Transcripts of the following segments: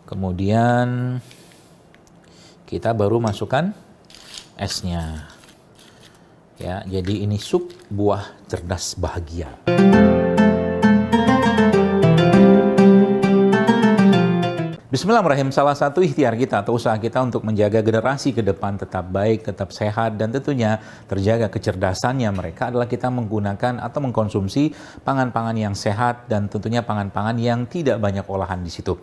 Kemudian kita baru masukkan esnya. Ya, jadi ini sup buah cerdas bahagia. Bismillahirrahmanirrahim. Salah satu ikhtiar kita atau usaha kita untuk menjaga generasi ke depan tetap baik, tetap sehat, dan tentunya terjaga kecerdasannya mereka adalah kita menggunakan atau mengkonsumsi pangan-pangan yang sehat dan tentunya pangan-pangan yang tidak banyak olahan di situ.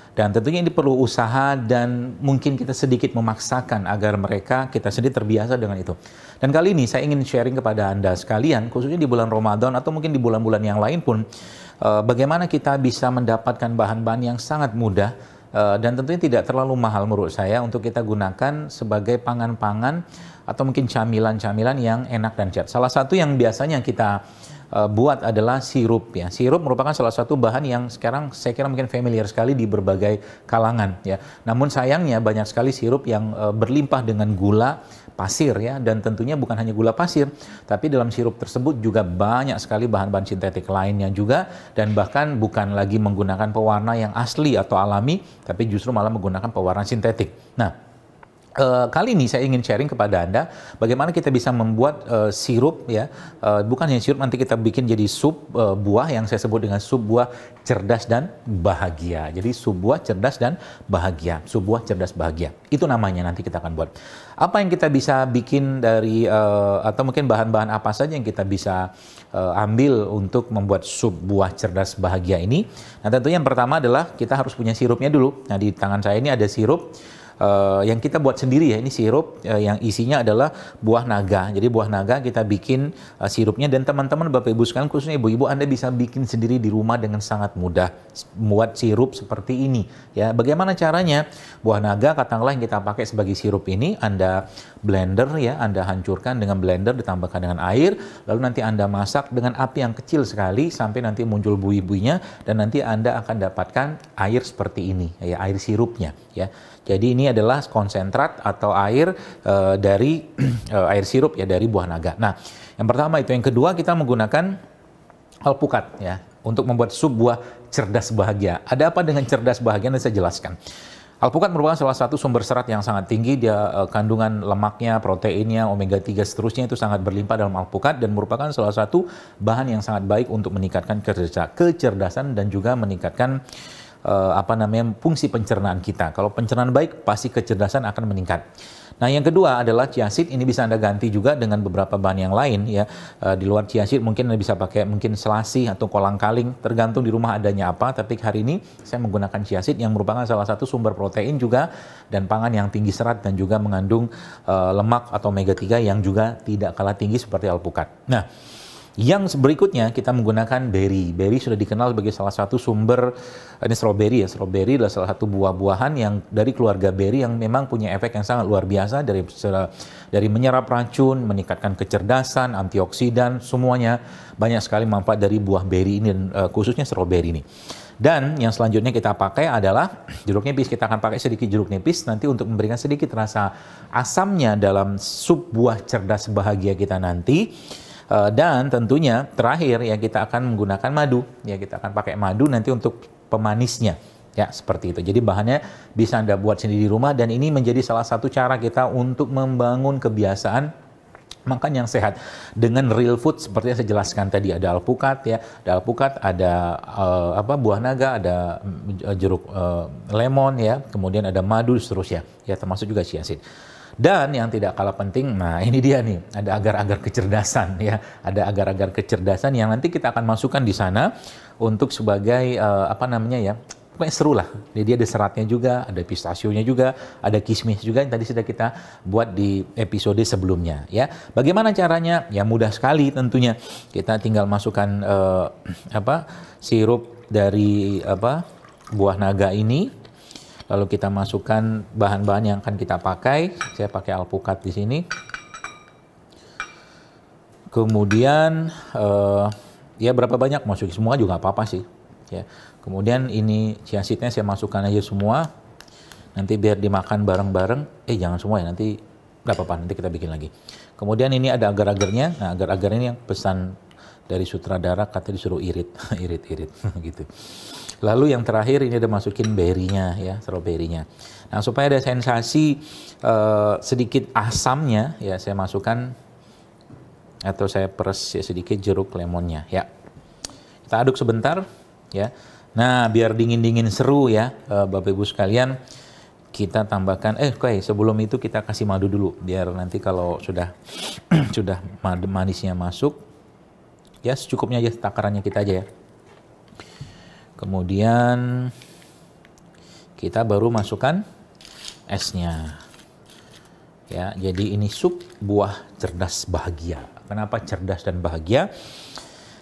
Dan tentunya ini perlu usaha dan mungkin kita sedikit memaksakan agar kita sendiri terbiasa dengan itu. Dan kali ini saya ingin sharing kepada Anda sekalian, khususnya di bulan Ramadan atau mungkin di bulan-bulan yang lain pun, bagaimana kita bisa mendapatkan bahan-bahan yang sangat mudah dan tentunya tidak terlalu mahal menurut saya untuk kita gunakan sebagai pangan-pangan atau mungkin camilan-camilan yang enak dan sehat. Salah satu yang biasanya kita buat adalah sirup ya. Sirup merupakan salah satu bahan yang sekarang saya kira mungkin familiar sekali di berbagai kalangan ya. Namun sayangnya banyak sekali sirup yang berlimpah dengan gula pasir ya, dan tentunya bukan hanya gula pasir, tapi dalam sirup tersebut juga banyak sekali bahan-bahan sintetik lainnya juga, dan bahkan bukan lagi menggunakan pewarna yang asli atau alami, tapi justru malah menggunakan pewarna sintetik. Nah, kali ini saya ingin sharing kepada Anda bagaimana kita bisa membuat sirup ya, bukan hanya sirup, nanti kita bikin jadi sup buah yang saya sebut dengan sup buah cerdas dan bahagia. Jadi sup buah cerdas dan bahagia, sup buah cerdas bahagia. Itu namanya, nanti kita akan buat. Apa yang kita bisa bikin dari atau mungkin bahan-bahan apa saja yang kita bisa ambil untuk membuat sup buah cerdas bahagia ini. Nah, tentunya yang pertama adalah kita harus punya sirupnya dulu. Nah, di tangan saya ini ada sirup yang kita buat sendiri ya. Ini sirup yang isinya adalah buah naga. Jadi buah naga kita bikin sirupnya, dan teman-teman Bapak Ibu sekalian, khususnya ibu-ibu, Anda bisa bikin sendiri di rumah dengan sangat mudah buat sirup seperti ini ya. Bagaimana caranya? Buah naga katakanlah yang kita pakai sebagai sirup ini Anda blender ya, Anda hancurkan dengan blender, ditambahkan dengan air, lalu nanti Anda masak dengan api yang kecil sekali sampai nanti muncul buih-buihnya, dan nanti Anda akan dapatkan air seperti ini ya, air sirupnya ya. Jadi ini adalah konsentrat atau air dari air sirup ya, dari buah naga. Nah, yang pertama itu. Yang kedua, kita menggunakan alpukat ya untuk membuat sup buah cerdas bahagia. Ada apa dengan cerdas bahagia? Nanti saya jelaskan. Alpukat merupakan salah satu sumber serat yang sangat tinggi. Dia kandungan lemaknya, proteinnya, omega 3 seterusnya itu sangat berlimpah dalam alpukat, dan merupakan salah satu bahan yang sangat baik untuk meningkatkan kecerdasan dan juga meningkatkan fungsi pencernaan kita. Kalau pencernaan baik, pasti kecerdasan akan meningkat. Nah, yang kedua adalah chia seed. Ini bisa Anda ganti juga dengan beberapa bahan yang lain ya. Di luar chia seed mungkin Anda bisa pakai mungkin selasih atau kolang-kaling, tergantung di rumah adanya apa. Tapi hari ini saya menggunakan chia seed yang merupakan salah satu sumber protein juga dan pangan yang tinggi serat, dan juga mengandung lemak atau omega 3 yang juga tidak kalah tinggi seperti alpukat. Nah, yang berikutnya kita menggunakan berry. Berry sudah dikenal sebagai salah satu sumber, ini strawberry ya. Strawberry adalah salah satu buah-buahan yang dari keluarga berry yang memang punya efek yang sangat luar biasa dari menyerap racun, meningkatkan kecerdasan, antioksidan, semuanya banyak sekali manfaat dari buah berry ini, dan khususnya strawberry ini. Dan yang selanjutnya kita pakai adalah jeruk nipis. Kita akan pakai sedikit jeruk nipis nanti untuk memberikan sedikit rasa asamnya dalam sup buah cerdas bahagia kita nanti. Dan tentunya terakhir ya, kita akan menggunakan madu ya, kita akan pakai madu nanti untuk pemanisnya ya, seperti itu. Jadi bahannya bisa Anda buat sendiri di rumah, dan ini menjadi salah satu cara kita untuk membangun kebiasaan makan yang sehat dengan real food seperti yang saya jelaskan tadi. Ada alpukat ya, ada buah naga, ada jeruk lemon ya, kemudian ada madu seterusnya ya, termasuk juga chia seed. Dan yang tidak kalah penting, nah ini dia nih, ada agar-agar kecerdasan ya, ada agar-agar kecerdasan yang nanti kita akan masukkan di sana untuk sebagai pokoknya seru lah. Jadi ada seratnya juga, ada pistasionya juga, ada kismis juga yang tadi sudah kita buat di episode sebelumnya ya. Bagaimana caranya? Ya mudah sekali tentunya. Kita tinggal masukkan sirup dari buah naga ini. Lalu kita masukkan bahan-bahan yang akan kita pakai. Saya pakai alpukat di sini. Kemudian ya berapa banyak masukin semua juga apa-apa sih. Ya. Kemudian ini chia seed-nya saya masukkan aja semua. Nanti biar dimakan bareng-bareng. Jangan semua ya, nanti nggak apa-apa, nanti kita bikin lagi. Kemudian ini ada agar-agarnya. Nah, agar-agar ini yang pesan dari sutradara, katanya disuruh irit, irit gitu. Lalu yang terakhir ini ada masukin berry-nya ya, stroberinya. Nah, supaya ada sensasi sedikit asamnya ya, saya masukkan atau saya peres ya sedikit jeruk lemonnya ya. Kita aduk sebentar ya. Nah, biar dingin-dingin seru ya, Bapak Ibu sekalian, kita tambahkan sebelum itu kita kasih madu dulu biar nanti kalau sudah sudah manisnya masuk ya secukupnya aja, takarannya kita aja ya. Kemudian kita baru masukkan esnya. Ya, jadi ini sup buah cerdas bahagia. Kenapa cerdas dan bahagia?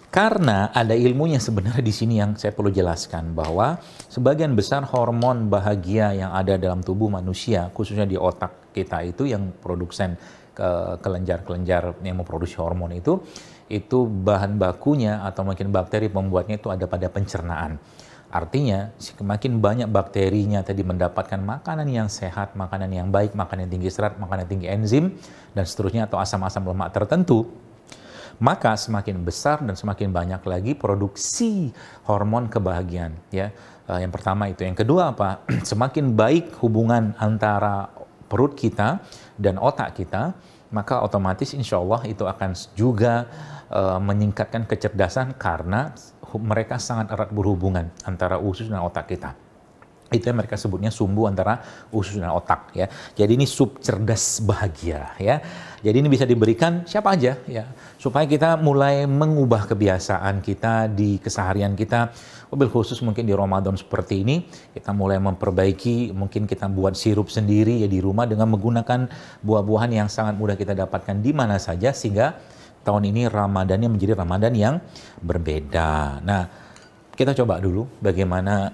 Karena ada ilmunya sebenarnya di sini yang saya perlu jelaskan, bahwa sebagian besar hormon bahagia yang ada dalam tubuh manusia, khususnya di otak kita itu yang produsen kelenjar-kelenjar yang memproduksi hormon itu bahan bakunya atau mungkin bakteri pembuatnya itu ada pada pencernaan. Artinya semakin banyak bakterinya tadi mendapatkan makanan yang sehat, makanan yang baik, makanan yang tinggi serat, makanan yang tinggi enzim, dan seterusnya atau asam-asam lemak tertentu, maka semakin besar dan semakin banyak lagi produksi hormon kebahagiaan. Ya, yang pertama itu. Yang kedua apa? Semakin baik hubungan antara perut kita dan otak kita, maka otomatis insya Allah itu akan juga meningkatkan kecerdasan karena mereka sangat erat berhubungan antara usus dan otak kita. Itu yang mereka sebutnya sumbu antara usus dan otak ya. Jadi ini sup cerdas bahagia ya. Jadi ini bisa diberikan siapa aja ya, supaya kita mulai mengubah kebiasaan kita di keseharian kita. Mobil khusus mungkin di Ramadan seperti ini, kita mulai memperbaiki, mungkin kita buat sirup sendiri ya di rumah dengan menggunakan buah-buahan yang sangat mudah kita dapatkan di mana saja, sehingga tahun ini Ramadannya menjadi Ramadan yang berbeda. Nah, kita coba dulu bagaimana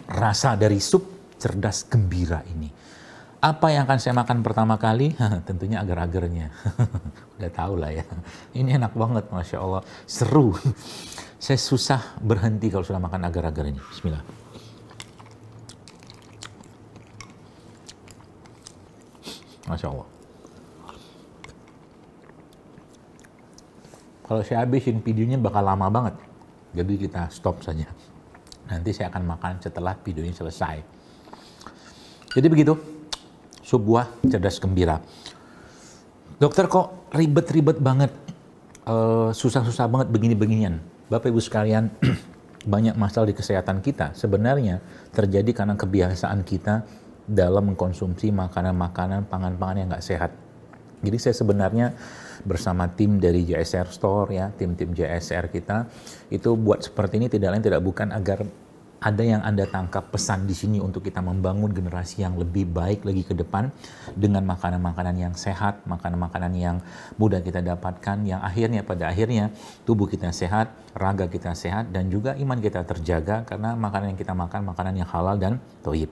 rasa dari sup cerdas gembira ini. Apa yang akan saya makan pertama kali? Tentunya agar-agarnya. Udah tahu lah ya. Ini enak banget, Masya Allah. Seru. Saya susah berhenti kalau sudah makan agar-agar ini. Bismillah. Masya Allah. Kalau saya habisin videonya bakal lama banget. Jadi kita stop saja. Nanti saya akan makan setelah video ini selesai. Jadi begitu. Sebuah cerdas gembira. Dokter kok ribet-ribet banget, susah-susah banget begini-beginian. Bapak Ibu sekalian, banyak masalah di kesehatan kita sebenarnya terjadi karena kebiasaan kita dalam mengkonsumsi makanan-makanan, pangan-pangan yang nggak sehat. Jadi saya sebenarnya bersama tim dari JSR Store ya, tim-tim JSR kita itu buat seperti ini tidak lain tidak bukan agar ada yang Anda tangkap pesan di sini untuk kita membangun generasi yang lebih baik lagi ke depan dengan makanan-makanan yang sehat, makanan-makanan yang mudah kita dapatkan, yang akhirnya pada akhirnya tubuh kita sehat, raga kita sehat, dan juga iman kita terjaga karena makanan yang kita makan makanan yang halal dan thayyib.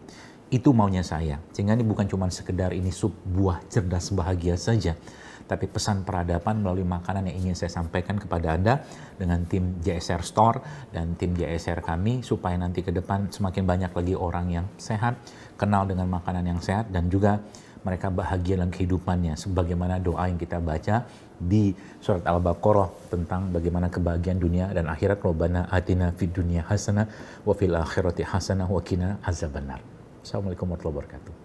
Itu maunya saya. Sehingga ini bukan cuma sekedar ini sup buah cerdas bahagia saja, tapi pesan peradaban melalui makanan yang ingin saya sampaikan kepada Anda dengan tim JSR Store dan tim JSR kami, supaya nanti ke depan semakin banyak lagi orang yang sehat, kenal dengan makanan yang sehat, dan juga mereka bahagia dalam kehidupannya. Sebagaimana doa yang kita baca di surat Al-Baqarah tentang bagaimana kebahagiaan dunia dan akhirat. Rabbana atina fid dunya hasanah wa fil akhirati hasanah wa qina azabannar. Assalamualaikum warahmatullahi wabarakatuh.